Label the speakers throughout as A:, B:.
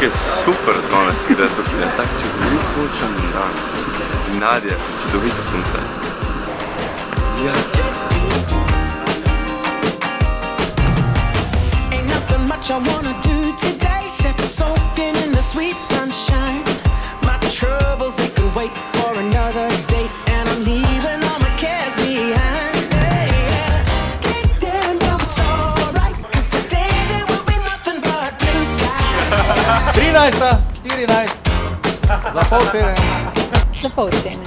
A: je super danes gre tukaj, je tak čudovit sončen dan. In Nadja, čudovita punca. Ja.
B: Ain't nothing much I wanna do today except soaking in the sweet sunshine. My troubles, they can wait for another date, and I'm leaving all my cares behind. Hey, yeah. Get down, now it's alright, 'cause today there will be nothing but blue skies.
C: 13, 14, za pol cene.
D: Za pol cene.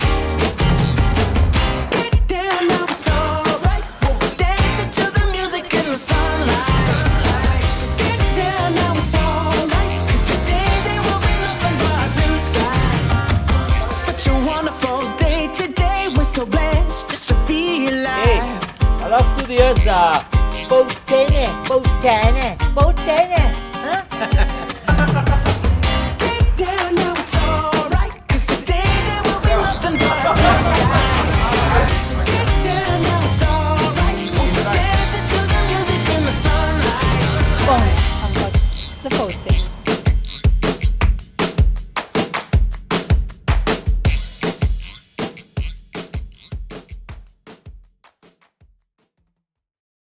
B: Get down, now it's alright, we'll be dancing to the music in the sunlight. Get down, now it's alright, 'cause today there will be nothing but blue skies. Such a wonderful day today, we're so blessed just to be alive.
E: A lahko tudi jaz za pol cene, pol cene, pol cene.
B: Get down, now it's alright, 'cause today there will be nothing but blue skies. Get down, now it's alright, we'll be dancing to the music in the sunlight.
D: Ampak za pol cene.